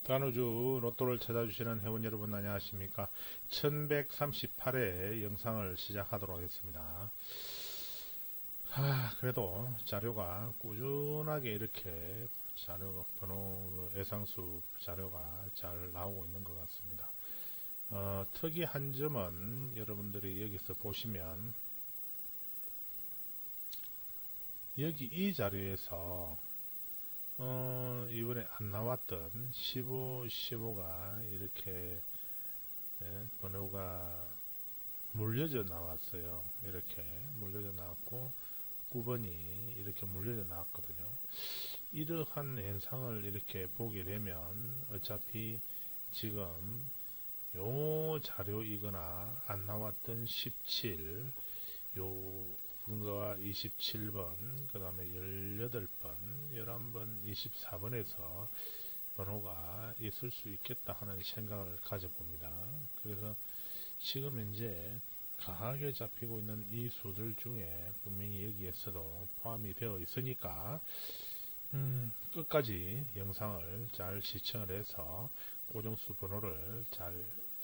단우주 로또를 찾아주시는 회원 여러분 안녕하십니까. 1138회 영상을 시작하도록 하겠습니다. 그래도 자료가 꾸준하게 이렇게 번호 예상수 자료가 잘 나오고 있는 것 같습니다. 특이한 점은 여러분들이 여기서 보시면 여기 이 자료에서 이번에 안 나왔던 15, 15가 이렇게 번호가 물려져 나왔어요. 이렇게 물려져 나왔고 9번이 이렇게 물려져 나왔거든요. 이러한 현상을 이렇게 보게 되면 어차피 지금 요 자료이거나 안 나왔던 17, 요 번거와 27번, 그 다음에 18번, 11번, 24번에서 번호가 있을 수 있겠다 하는 생각을 가져봅니다. 그래서 지금 현재 강하게 잡히고 있는 이 수들 중에 분명히 여기에서도 포함이 되어 있으니까 끝까지 영상을 잘 시청을 해서 고정수 번호를 잘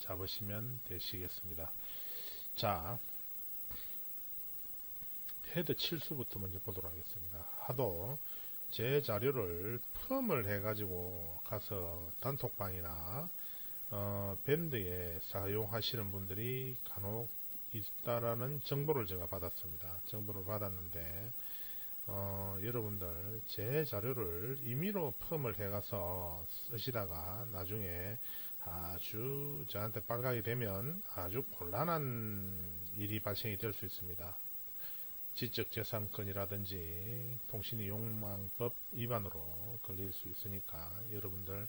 잡으시면 되시겠습니다. 자, 헤드 칠수부터 먼저 보도록 하겠습니다. 하도 제 자료를 펌을 해가지고 가서 단톡방이나 밴드에 사용하시는 분들이 간혹 있다라는 정보를 제가 받았습니다. 정보를 받았는데 여러분들 제 자료를 임의로 펌을 해가서 쓰시다가 나중에 아주 저한테 빨강이 되면 아주 곤란한 일이 발생이 될 수 있습니다. 지적재산권이라든지 통신이용망법 위반으로 걸릴 수 있으니까 여러분들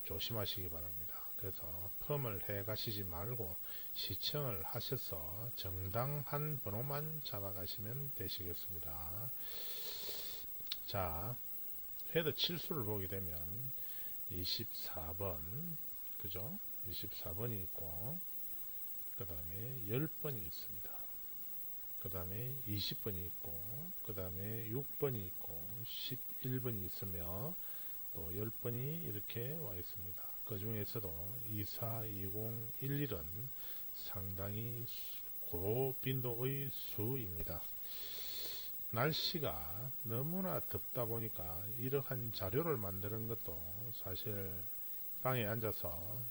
조심하시기 바랍니다. 그래서 펌을 해 가시지 말고 시청을 하셔서 정당한 번호만 잡아가시면 되시겠습니다. 자, 헤드 칠수를 보게 되면 24번, 그죠? 24번이 있고, 그 다음에 10번이 있습니다. 그 다음에 20번이 있고, 그 다음에 6번이 있고, 11번이 있으며, 또 10번이 이렇게 와 있습니다. 그 중에서도 24, 20, 11은 상당히 고빈도의 수입니다. 날씨가 너무나 덥다 보니까 이러한 자료를 만드는 것도 사실 방에 앉아서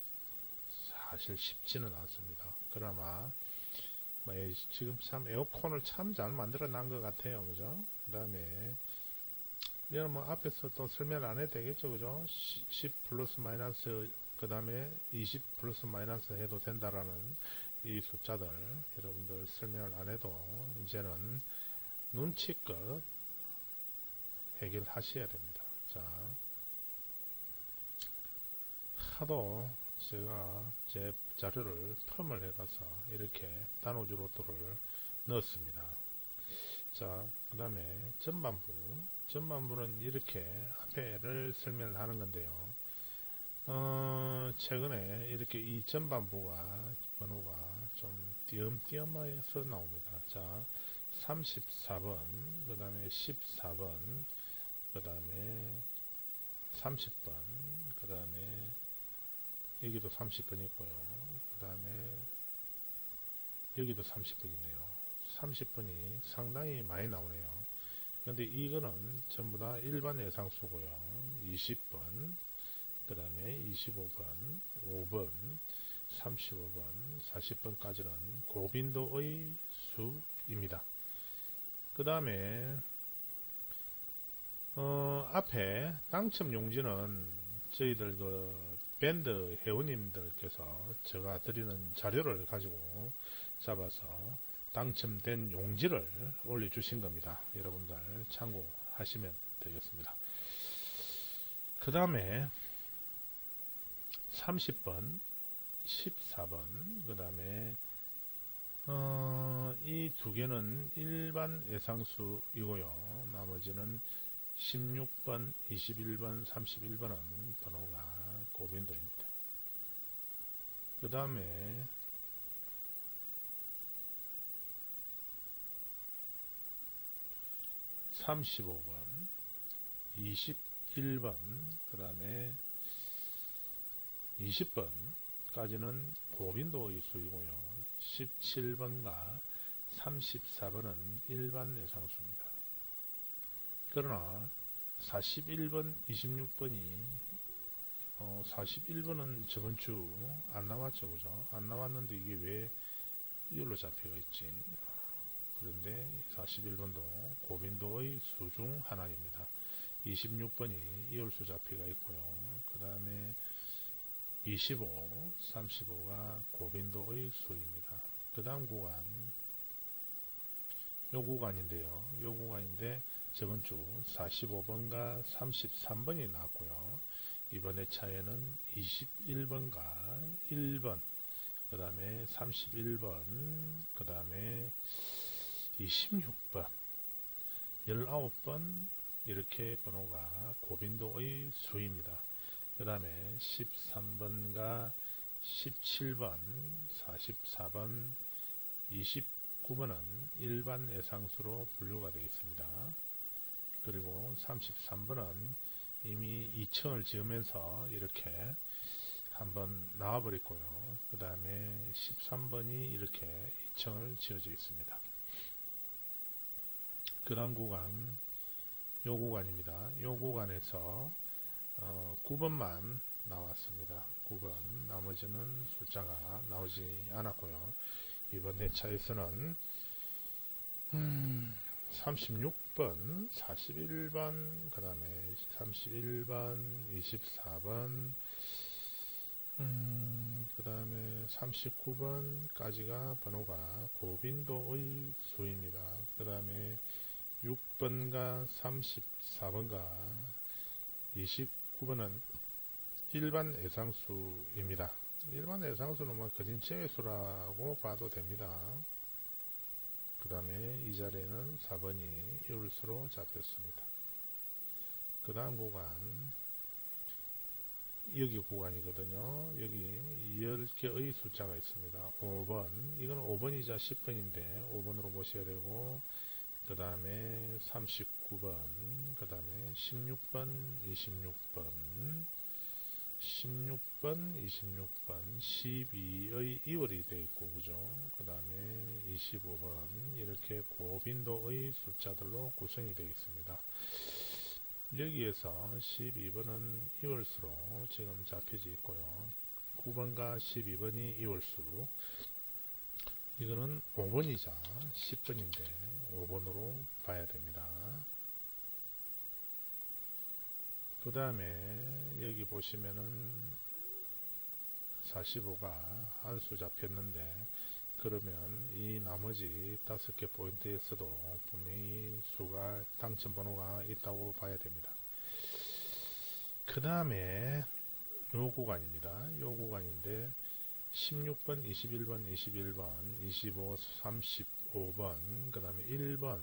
사실 쉽지는 않습니다. 그나마 지금 참 에어컨을 참 잘 만들어 놓은 것 같아요. 그죠? 그 다음에 이건 뭐 앞에서 또 설명 안 해도 되겠죠. 그죠? 10 플러스 마이너스 그 다음에 20 플러스 마이너스 해도 된다라는 이 숫자들 여러분들 설명을 안 해도 이제는 눈치껏 해결하셔야 됩니다. 자, 하도 제가 제 자료를 펌을 해봐서 이렇게 단오주 로또를 넣었습니다. 자, 그 다음에 전반부는 이렇게 앞에를 설명을 하는 건데요. 최근에 이렇게 이 전반부가 번호가 좀 띄엄띄엄해서 나옵니다. 자, 34번, 그 다음에 14번, 그 다음에 30번, 그 다음에 여기도 30번 있고요. 그 다음에 여기도 30번이네요. 30번이 상당히 많이 나오네요. 근데 이거는 전부 다 일반 예상수고요. 20번, 그 다음에 25번, 5번, 35번, 40번까지는 고빈도의 수입니다. 그 다음에 앞에 당첨 용지는 저희들 밴드 회원님들께서 제가 드리는 자료를 가지고 잡아서 당첨된 용지를 올려주신 겁니다. 여러분들 참고하시면 되겠습니다. 그 다음에 30번, 14번, 그 다음에 이 두 개는 일반 예상수이고요. 나머지는 16번, 21번, 31번은 번호가 고빈도입니다. 그 다음에 35번, 21번, 그 다음에 20번까지는 고빈도의 수이고요. 17번과 34번은 일반 예상수입니다. 그러나 41번, 26번이 41번은 저번주 안 나왔죠, 그죠? 안 나왔는데 이게 왜 이걸로 잡혀가 있지? 그런데 41번도 고빈도의 수 중 하나입니다. 26번이 이월수 잡혀가 있고요. 그 다음에 25, 35가 고빈도의 수입니다. 그 다음 구간, 요 구간인데요. 요 구간인데 저번주 45번과 33번이 나왔고요. 이번에 차에는 21번과 1번, 그 다음에 31번, 그 다음에 26번, 19번 이렇게 번호가 고빈도의 수입니다. 그 다음에 13번과 17번, 44번, 29번은 일반 예상수로 분류가 되어 있습니다. 그리고 33번은 이미 2층을 지으면서 이렇게 한번 나와버렸고요. 그 다음에 13번이 이렇게 2층을 지어져 있습니다. 그 다음 구간, 요 구간입니다. 요 구간에서 9번만 나왔습니다. 9번, 나머지는 숫자가 나오지 않았고요. 이번 내차에서는 36번, 41번, 그 다음에 31번, 24번, 그 다음에 39번까지가 번호가 고빈도의 수입니다. 그 다음에 6번과 34번과 29번은 일반 예상수입니다. 일반 예상수는 뭐 거진 제외수라고 봐도 됩니다. 그 다음에 이 자리에는 4번이 이울수로 잡혔습니다. 그 다음 구간, 여기 구간이거든요. 여기 10개의 숫자가 있습니다. 5번, 이거는 5번이자 10번인데 5번으로 보셔야 되고, 그 다음에 39번, 그 다음에 16번, 26번, 16번, 26번, 12의 2월이 되어 있고, 그죠? 그 다음에 25번, 이렇게 고빈도의 숫자들로 구성이 되어 있습니다. 여기에서 12번은 2월수로 지금 잡혀져 있고요. 9번과 12번이 2월수, 이거는 5번이자 10번인데 5번으로 봐야 됩니다. 그 다음에 여기 보시면은 45가 한 수 잡혔는데, 그러면 이 나머지 5개 포인트에서도 분명히 수가 당첨 번호가 있다고 봐야 됩니다. 그 다음에 요 구간입니다. 요 구간인데 16번, 21번, 21번, 25, 35번, 그 다음에 1번,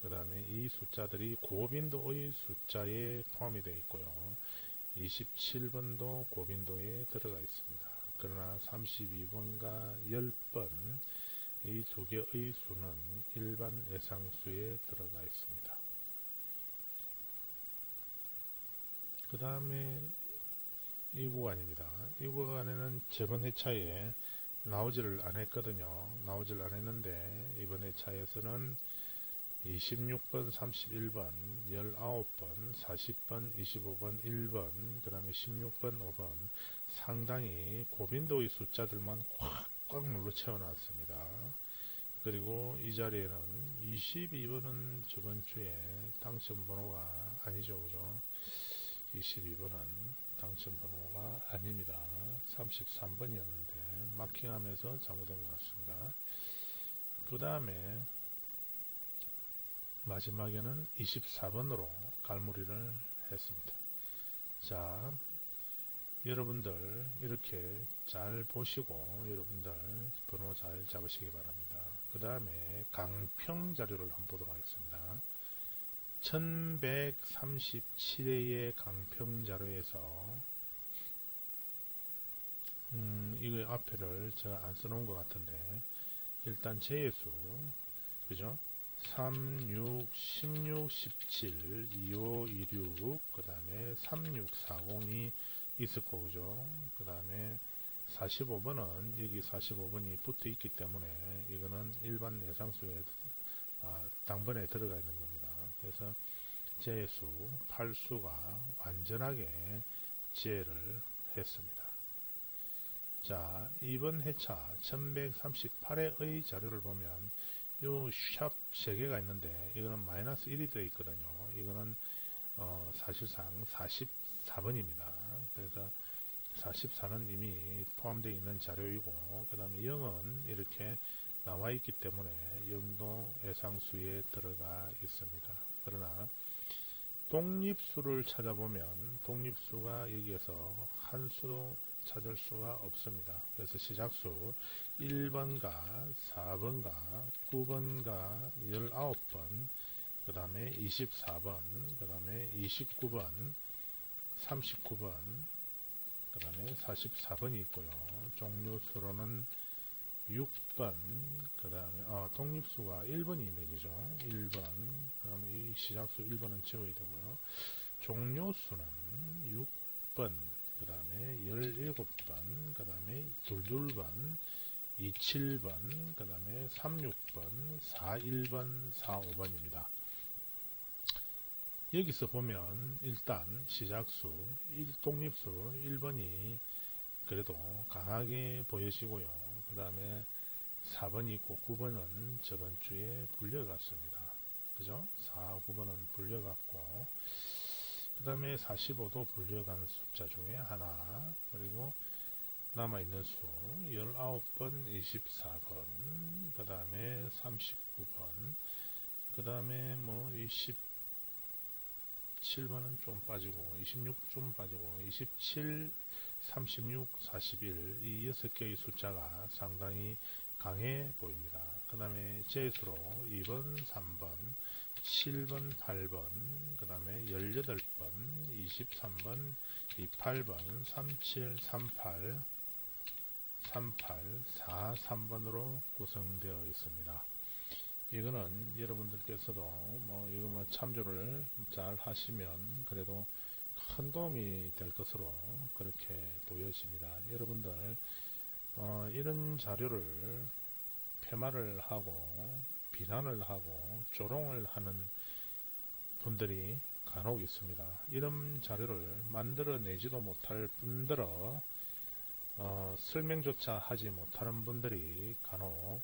그 다음에 이 숫자들이 고빈도의 숫자에 포함이 되어 있고요. 27번도 고빈도에 들어가 있습니다. 그러나 32번과 10번, 이 두 개의 수는 일반 예상수에 들어가 있습니다. 그 다음에 이 구간입니다. 이 구간에는 저번 회차에 나오지를 않았거든요. 나오지를 않았는데 이번 회차에서는 26번, 31번, 19번, 40번, 25번, 1번, 그 다음에 16번, 5번 상당히 고빈도의 숫자들만 꽉꽉 눌러 채워놨습니다. 그리고 이 자리에는 22번은 저번주에 당첨번호가 아니죠, 그죠? 22번은 당첨번호가 아닙니다. 33번이었는데 마킹하면서 잘못된 것 같습니다. 그 다음에 마지막에는 24번으로 갈무리를 했습니다. 자, 여러분들 이렇게 잘 보시고 여러분들 번호 잘 잡으시기 바랍니다. 그 다음에 강평 자료를 한번 보도록 하겠습니다. 1137회의 강평 자료에서 이거 앞에를 제가 안 써놓은 것 같은데, 일단 제수, 그죠? 3, 6, 16, 17, 25, 26, 그 다음에 36, 40이 있을 거고, 그죠? 그 다음에 45번은 여기 45번이 붙어 있기 때문에 이거는 일반 예상수에 당번에 들어가 있는 겁니다. 그래서 제수, 팔수가 완전하게 제를 했습니다. 자, 이번 회차 1138회의 자료를 보면 요 샵 3개가 있는데 이거는 마이너스 1이 되어 있거든요. 이거는 사실상 44번입니다. 그래서 44는 이미 포함되어 있는 자료이고, 그 다음에 0은 이렇게 나와 있기 때문에 0도 예상수에 들어가 있습니다. 그러나 독립수를 찾아보면 독립수가 여기에서 한 수도 찾을 수가 없습니다. 그래서 시작수 1번과 4번과 9번과 19번, 그 다음에 24번, 그 다음에 29번, 39번, 그 다음에 44번이 있고요. 종료수로는 6번, 그 다음에 독립수가 1번이 있네, 그죠? 1번, 그 다음에 이 시작수 1번은 지워야 되고요. 종료수는 6번, 그 다음에 17번, 그 다음에 22번, 27번, 그 다음에 36번, 41번, 45번입니다. 여기서 보면 일단 시작수, 독립수 1번이 그래도 강하게 보여지고요. 그 다음에 4번이 있고 9번은 저번주에 불려갔습니다. 그죠? 4, 9번은 불려갔고, 그 다음에 45도 불려간 숫자 중에 하나, 그리고 남아있는 수 19번, 24번, 그 다음에 39번, 그 다음에 뭐 27번은 좀 빠지고 26 좀 빠지고 27, 36, 41 이 6개의 숫자가 상당히 강해 보입니다. 그 다음에 제수로 2번, 3번, 7번, 8번, 그 다음에 18번, 23번, 28번, 37, 38, 38, 4, 3번으로 구성되어 있습니다. 이거는 여러분들께서도 이거 참조를 잘 하시면 그래도 큰 도움이 될 것으로 그렇게 보여집니다. 여러분들 이런 자료를 폐마를 하고 비난을 하고 조롱을 하는 분들이 간혹 있습니다. 이런 자료를 만들어내지도 못할 분들어 설명조차 하지 못하는 분들이 간혹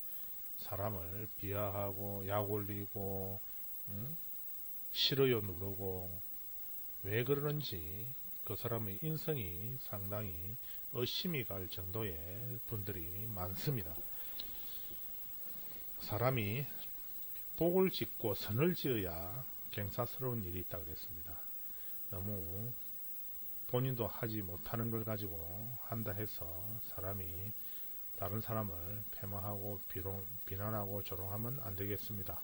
사람을 비하하고 약 올리고 싫어요 누르고 왜 그러는지 그 사람의 인성이 상당히 의심이 갈 정도의 분들이 많습니다. 사람이 복을 짓고 선을 지어야 경사스러운 일이 있다 그랬습니다. 너무 본인도 하지 못하는 걸 가지고 한다 해서 사람이 다른 사람을 폐마하고 비난하고 조롱하면 안 되겠습니다.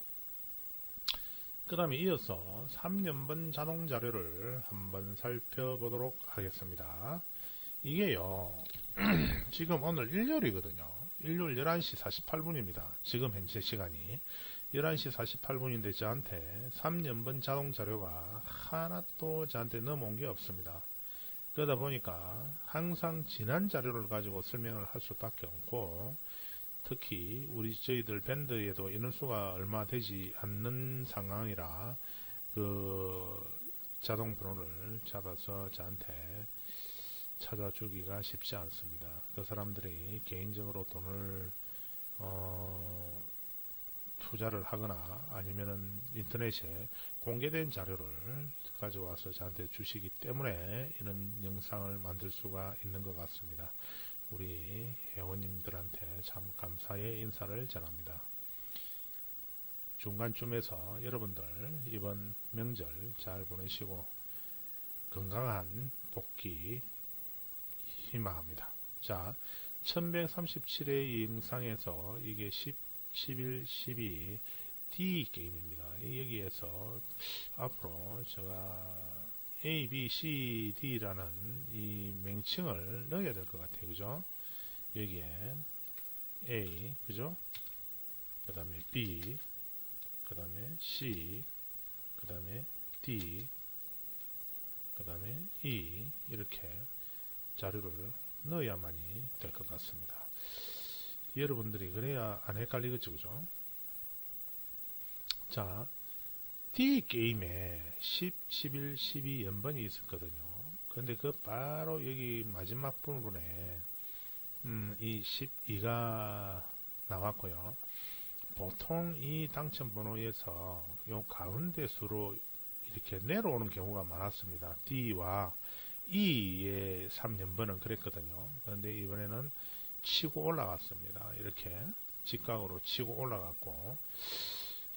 그 다음에 이어서 3년번 자동자료를 한번 살펴보도록 하겠습니다. 이게요, 지금 오늘 일요일이거든요. 일요일 11시 48분입니다. 지금 현재 시간이 11시 48분인데 저한테 3년번 자동자료가 하나도 저한테 넘어온 게 없습니다. 그러다 보니까 항상 지난 자료를 가지고 설명을 할 수밖에 없고, 특히 저희들 밴드에도 인원수가 얼마 되지 않는 상황이라 그 자동 번호를 잡아서 저한테 찾아주기가 쉽지 않습니다. 그 사람들이 개인적으로 돈을 투자를 하거나 아니면은 인터넷에 공개된 자료를 가져와서 저한테 주시기 때문에 이런 영상을 만들 수가 있는 것 같습니다. 우리 회원님들한테 참 감사의 인사를 전합니다. 중간쯤에서 여러분들 이번 명절 잘 보내시고 건강한 복귀 희망합니다. 자, 1137회 영상에서 이게 11, 12 D 게임입니다. 여기에서 앞으로 제가 A, B, C, D라는 이 명칭을 넣어야 될 것 같아요. 그죠? 여기에 A, 그죠? 그 다음에 B, 그 다음에 C, 그 다음에 D, 그 다음에 E, 이렇게 자료를 넣어야만이 될 것 같습니다. 여러분들이 그래야 안 헷갈리겠죠, 그죠? 자, D게임에 10, 11, 12 연번이 있었거든요. 근데 그 바로 여기 마지막 부분에 이 12가 나왔고요. 보통 이 당첨 번호에서 요 가운데 수로 이렇게 내려오는 경우가 많았습니다. D와 E의 3연번은 그랬거든요. 그런데 이번에는 치고 올라갔습니다. 이렇게 직각으로 치고 올라갔고,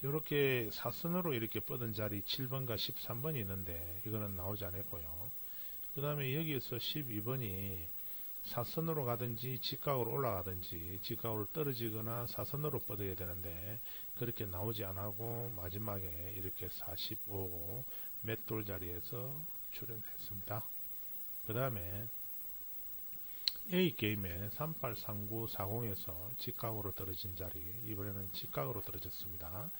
이렇게 사선으로 이렇게 뻗은 자리 7번과 13번이 있는데 이거는 나오지 않았고요. 그 다음에 여기에서 12번이 사선으로 가든지 직각으로 올라가든지 직각으로 떨어지거나 사선으로 뻗어야 되는데 그렇게 나오지 않고 마지막에 이렇게 45 맷돌 자리에서 출연했습니다. 그 다음에 A게임에 383940에서 직각으로 떨어진 자리, 이번에는 직각으로 떨어졌습니다.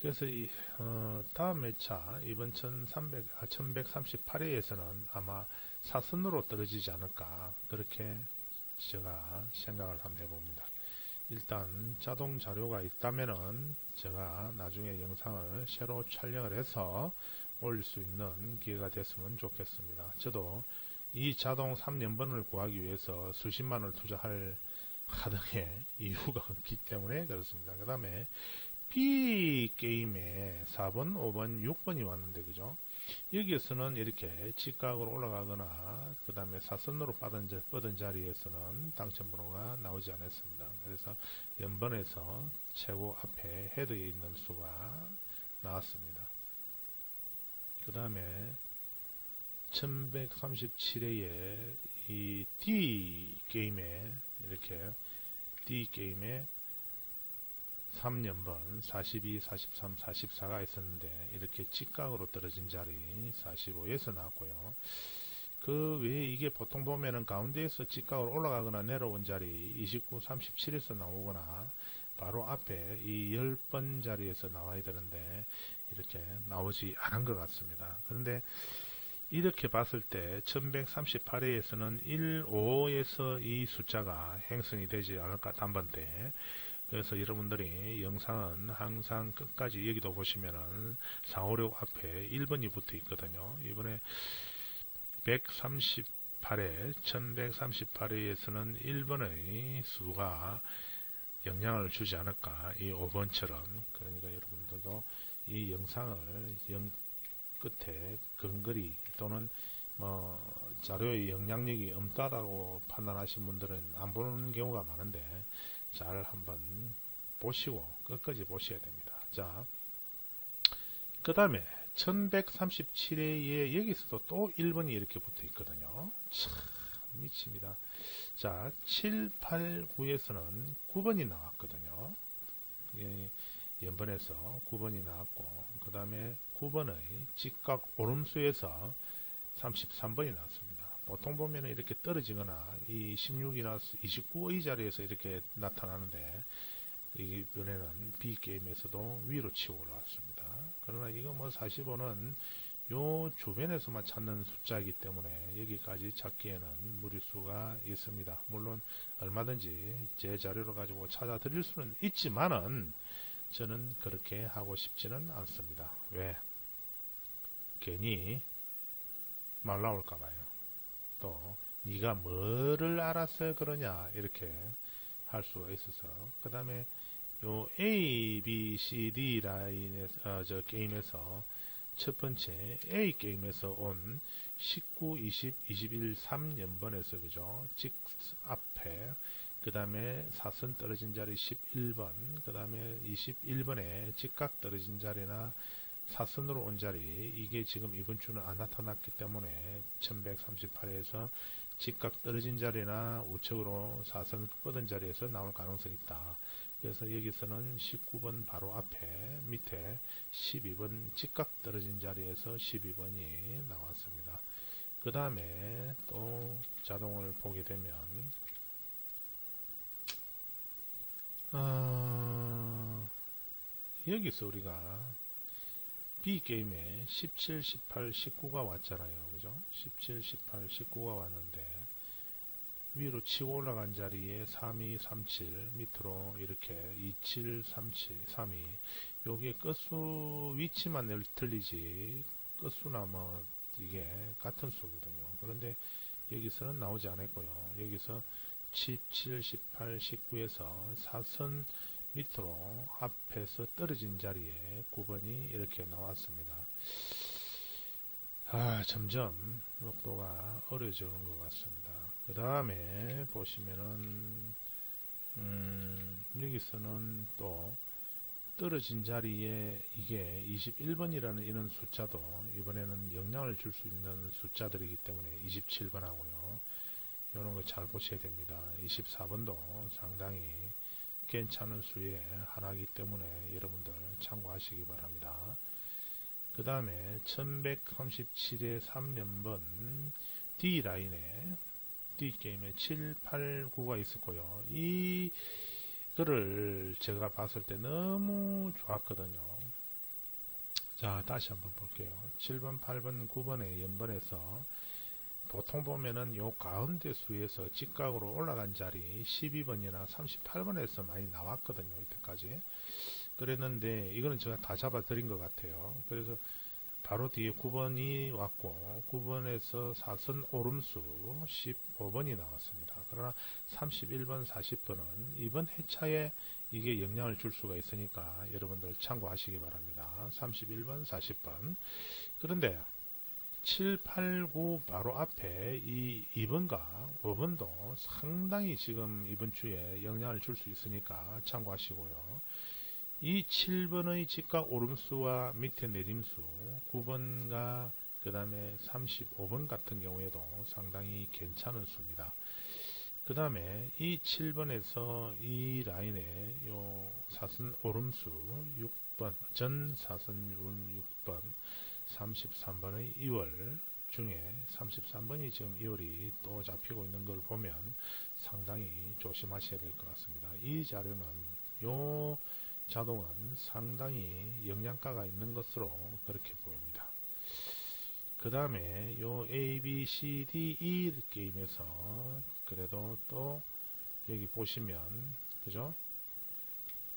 그래서 다음 회차 이번 1138회에서는 아마 사선으로 떨어지지 않을까, 그렇게 제가 생각을 한번 해봅니다. 일단 자동 자료가 있다면은 제가 나중에 영상을 새로 촬영을 해서 올릴 수 있는 기회가 됐으면 좋겠습니다. 저도 이 자동 3년번을 구하기 위해서 수십만원을 투자할 하등의 이유가 없기 때문에 그렇습니다. 그 다음에 B게임에 4번, 5번, 6번이 왔는데, 그죠? 여기에서는 이렇게 직각으로 올라가거나 그 다음에 사선으로 뻗은 자리에서는 당첨번호가 나오지 않았습니다. 그래서 연번에서 최고 앞에 헤드에 있는 수가 나왔습니다. 그 다음에 1137회에 이 D게임에 이렇게 D게임에 3년번 42, 43, 44가 있었는데 이렇게 직각으로 떨어진 자리 45에서 나왔고요. 그 외에 이게 보통 보면은 가운데에서 직각으로 올라가거나 내려온 자리 29, 37에서 나오거나 바로 앞에 이 10번 자리에서 나와야 되는데 이렇게 나오지 않은 것 같습니다. 그런데 이렇게 봤을 때 1138회에서는 1, 5에서 이 숫자가 행성이 되지 않을까, 단번때. 그래서 여러분들이 영상은 항상 끝까지 여기도 보시면은 456 앞에 1번이 붙어 있거든요. 이번에 138회, 1138회에서는 1번의 수가 영향을 주지 않을까, 이 5번처럼. 그러니까 여러분들도 이 영상을 끝에 근거리 또는 자료의 영향력이 없다라고 판단하신 분들은 안 보는 경우가 많은데 잘 한번 보시고 끝까지 보셔야 됩니다. 자, 그 다음에 1137회에 여기서도 또 1번이 이렇게 붙어 있거든요. 참 미칩니다. 자, 7, 8, 9에서는 9번이 나왔거든요. 연번에서 9번이 나왔고, 그 다음에 9번의 직각 오름수에서 33번이 나왔습니다. 보통 보면 이렇게 떨어지거나 이 16이나 29의 자리에서 이렇게 나타나는데 이번에는 B게임에서도 위로 치고 올라왔습니다. 그러나 이거 45는 요 주변에서만 찾는 숫자이기 때문에 여기까지 찾기에는 무리수가 있습니다. 물론 얼마든지 제 자료를 가지고 찾아 드릴 수는 있지만은 저는 그렇게 하고 싶지는 않습니다. 왜? 괜히 말 나올까봐요. 또 네가 뭐를 알아서 그러냐 이렇게 할 수가 있어서. 그 다음에 요 A, B, C, D 라인에서 저 게임에서 첫 번째 A 게임에서 온 19, 20, 21, 3연번에서 그죠? 직 앞에 그 다음에 사선 떨어진 자리 11번, 그 다음에 21번에 직각 떨어진 자리나 사선으로 온 자리, 이게 지금 이번 주는 안 나타났기 때문에 1138에서 직각 떨어진 자리나 우측으로 사선 뻗은 자리에서 나올 가능성이 있다. 그래서 여기서는 19번 바로 앞에 밑에 12번 직각 떨어진 자리에서 12번이 나왔습니다. 그 다음에 또 자동을 보게 되면 여기서 우리가 B게임에 17, 18, 19가 왔잖아요. 그죠? 17, 18, 19가 왔는데 위로 치고 올라간 자리에 32, 37 밑으로 이렇게 27, 37, 32 요게 끝수 위치만 틀리지 끝수나 뭐 이게 같은 수거든요. 그런데 여기서는 나오지 않았고요. 여기서 17, 18, 19에서 사선 밑으로 앞에서 떨어진 자리에 9번이 이렇게 나왔습니다. 점점 녹도가 어려지는 것 같습니다. 그 다음에 보시면은 여기서는 또 떨어진 자리에 이게 21번이라는 이런 숫자도 이번에는 영향을 줄 수 있는 숫자들이기 때문에 27번 하고요. 이런 거 잘 보셔야 됩니다. 24번도 상당히 괜찮은 수의 하나이기 때문에 여러분들 참고하시기 바랍니다. 그 다음에 1137의 3년번 D라인에 D게임에 7, 8, 9가 있었고요. 이거를 제가 봤을 때 너무 좋았거든요. 자, 다시 한번 볼게요. 7번, 8번, 9번의 연번에서 보통 보면은 요 가운데 수에서 직각으로 올라간 자리 12번이나 38번에서 많이 나왔거든요. 이때까지. 그랬는데 이거는 제가 다 잡아 드린 것 같아요. 그래서 바로 뒤에 9번이 왔고 9번에서 사선 오름수 15번이 나왔습니다. 그러나 31번, 40번은 이번 회차에 이게 영향을 줄 수가 있으니까 여러분들 참고하시기 바랍니다. 31번, 40번. 그런데 7, 8, 9 바로 앞에 이 2번과 5번도 상당히 지금 이번 주에 영향을 줄 수 있으니까 참고하시고요. 이 7번의 직각 오름수와 밑에 내림수 9번과 그 다음에 35번 같은 경우에도 상당히 괜찮은 수입니다. 그 다음에 이 7번에서 이 라인에 요 사선 오름수 6번 전 사선 6번 33번의 2월 중에 33번이 지금 2월이 또 잡히고 있는 걸 보면 상당히 조심하셔야 될 것 같습니다. 이 자료는 요 자동은 상당히 영양가가 있는 것으로 그렇게 보입니다. 그 다음에 요 A, B, C, D, E 게임에서 그래도 또 여기 보시면 그죠?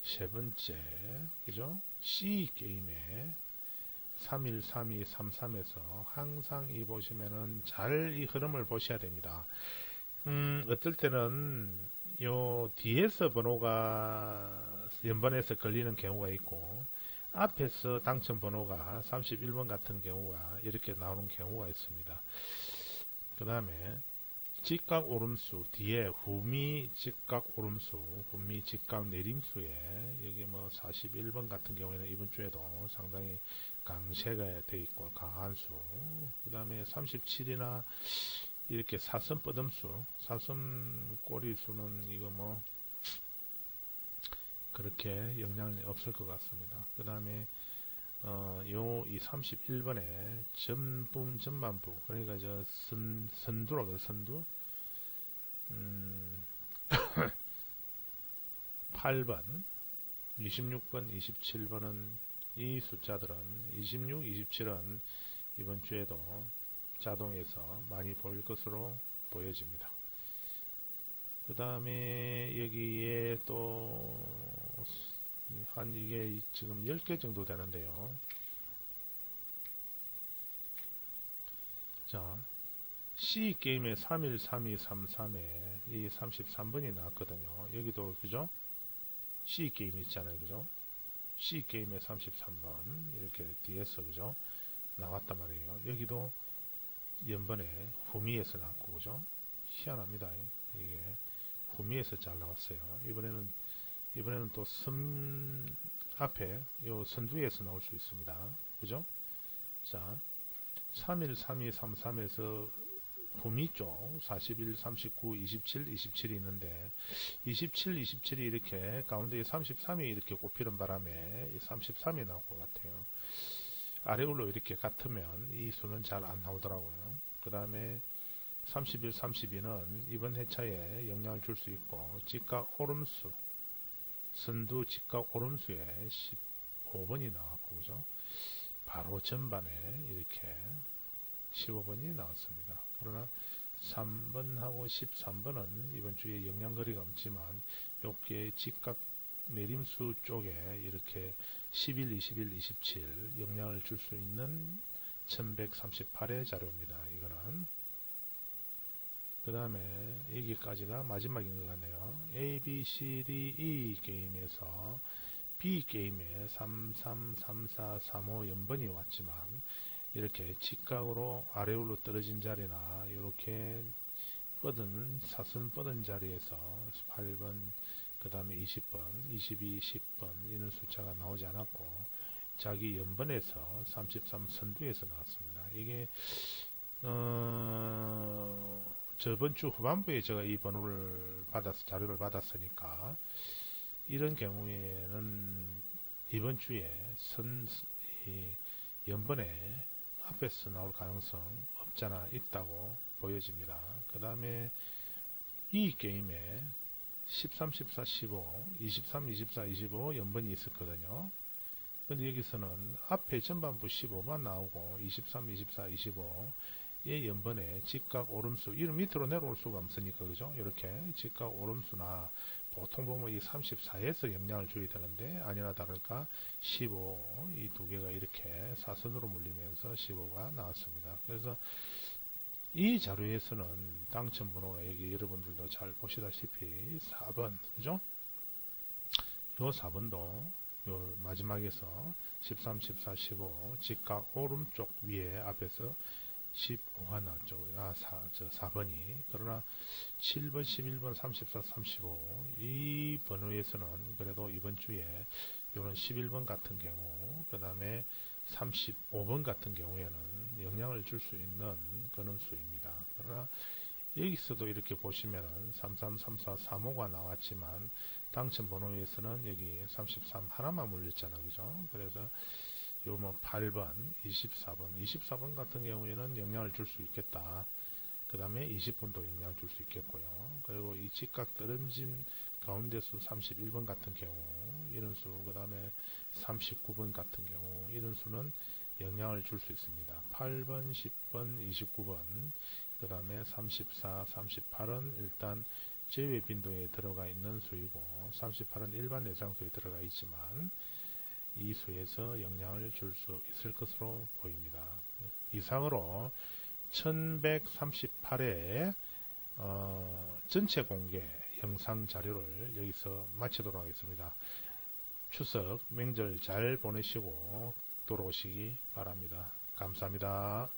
세 번째 그죠? C 게임에 31, 32, 33에서 항상 이 보시면은 잘 이 흐름을 보셔야 됩니다. 어떨 때는 요 뒤에서 번호가 연번에서 걸리는 경우가 있고 앞에서 당첨 번호가 31번 같은 경우가 이렇게 나오는 경우가 있습니다. 그 다음에 직각 오름수 뒤에 후미 직각 오름수 후미 직각 내림수에 여기 뭐 41번 같은 경우에는 이번 주에도 상당히 강세가 돼 있고 강한 수. 그 다음에 37이나 이렇게 사선 뻗음수 사선 꼬리수는 이거 뭐 그렇게 영향이 없을 것 같습니다. 그 다음에 이 31번에 전반부 그러니까 저 선두라고 선두 8번 26번 27번은 이 숫자들은 26, 27은 이번 주에도 자동에서 많이 보일 것으로 보여집니다. 그 다음에 여기에 또 한 이게 지금 10개 정도 되는데요. 자, C게임에 31, 32, 33에 이 33번이 나왔거든요. 여기도 그죠? C게임이 있잖아요. 그죠? C게임에 33번 이렇게 뒤에서 그죠? 나왔단 말이에요. 여기도 연번에 후미에서 나왔고 그죠? 희한합니다. 이게 후미에서 잘 나왔어요. 이번에는 또 앞에 요 선두에서 나올 수 있습니다. 그죠? 자, 31, 32, 33에서 후미 쪽 41, 39, 27, 27이 있는데 27, 27이 이렇게 가운데에 33이 이렇게 꼽히는 바람에 33이 나올 것 같아요. 아래로 이렇게 같으면 이 수는 잘 안 나오더라고요. 그 다음에 31, 32는 이번 회차에 영향을 줄 수 있고 직각 오름수 선두 직각 오름수에 15번이 나왔고 그죠? 바로 전반에 이렇게 15번이 나왔습니다. 그러나 3번하고 13번은 이번 주에 영향거리가 없지만 여기에 직각 내림수 쪽에 이렇게 11, 21, 27 영향을 줄 수 있는 1138의 자료입니다. 이거는 그 다음에 여기까지가 마지막인 것 같네요. A, B, C, D, E 게임에서 B 게임에 3, 3, 3, 4, 3, 5 연번이 왔지만 이렇게 직각으로 아래로 떨어진 자리나 이렇게 뻗은 사선 뻗은 자리에서 8번 그 다음에 20번 22, 10번 이런 숫자가 나오지 않았고 자기 연번에서 33 선두에서 나왔습니다. 이게 저번 주 후반부에 제가 이 번호를 자료를 받았으니까 이런 경우에는 이번 주에 연번에 앞에서 나올 가능성 없잖아 있다고 보여집니다. 그 다음에 이 게임에 13, 14, 15, 23, 24, 25 연번이 있었거든요. 근데 여기서는 앞에 전반부 15만 나오고 23, 24, 25의 연번에 직각 오름수 이런 밑으로 내려올 수가 없으니까 그죠? 이렇게 직각 오름수나 보통 보면 이 34에서 영향을 줘야 되는데 아니나 다를까 15 이 두 개가 이렇게 사선으로 물리면서 15가 나왔습니다. 그래서 이 자료에서는 당첨 번호가 여기 여러분들도 잘 보시다시피 4번 그죠? 요 4번도 요 마지막에서 13, 14, 15 직각 오른쪽 위에 앞에서 15가 나왔죠. 4번이. 그러나 7번, 11번, 34, 35 이 번호에서는 그래도 이번 주에 요런 11번 같은 경우 그 다음에 35번 같은 경우에는 영향을 줄 수 있는 그런 수입니다. 그러나 여기서도 이렇게 보시면은 33, 34, 35가 나왔지만 당첨 번호에서는 여기 33 하나만 물렸잖아. 그죠? 그래서 요 뭐 8번, 24번 같은 경우에는 영향을 줄 수 있겠다. 그 다음에 20번도 영향을 줄 수 있겠고요. 그리고 이 직각 떨어진 가운데수 31번 같은 경우 이런 수, 그 다음에 39번 같은 경우 이런 수는 영향을 줄 수 있습니다. 8번, 10번, 29번 그 다음에 34, 38은 일단 제외 빈도에 들어가 있는 수이고 38은 일반 예상수에 들어가 있지만 이 수에서 영향을 줄 수 있을 것으로 보입니다. 이상으로 1138회 전체 공개 영상 자료를 여기서 마치도록 하겠습니다. 추석 명절 잘 보내시고 돌아오시기 바랍니다. 감사합니다.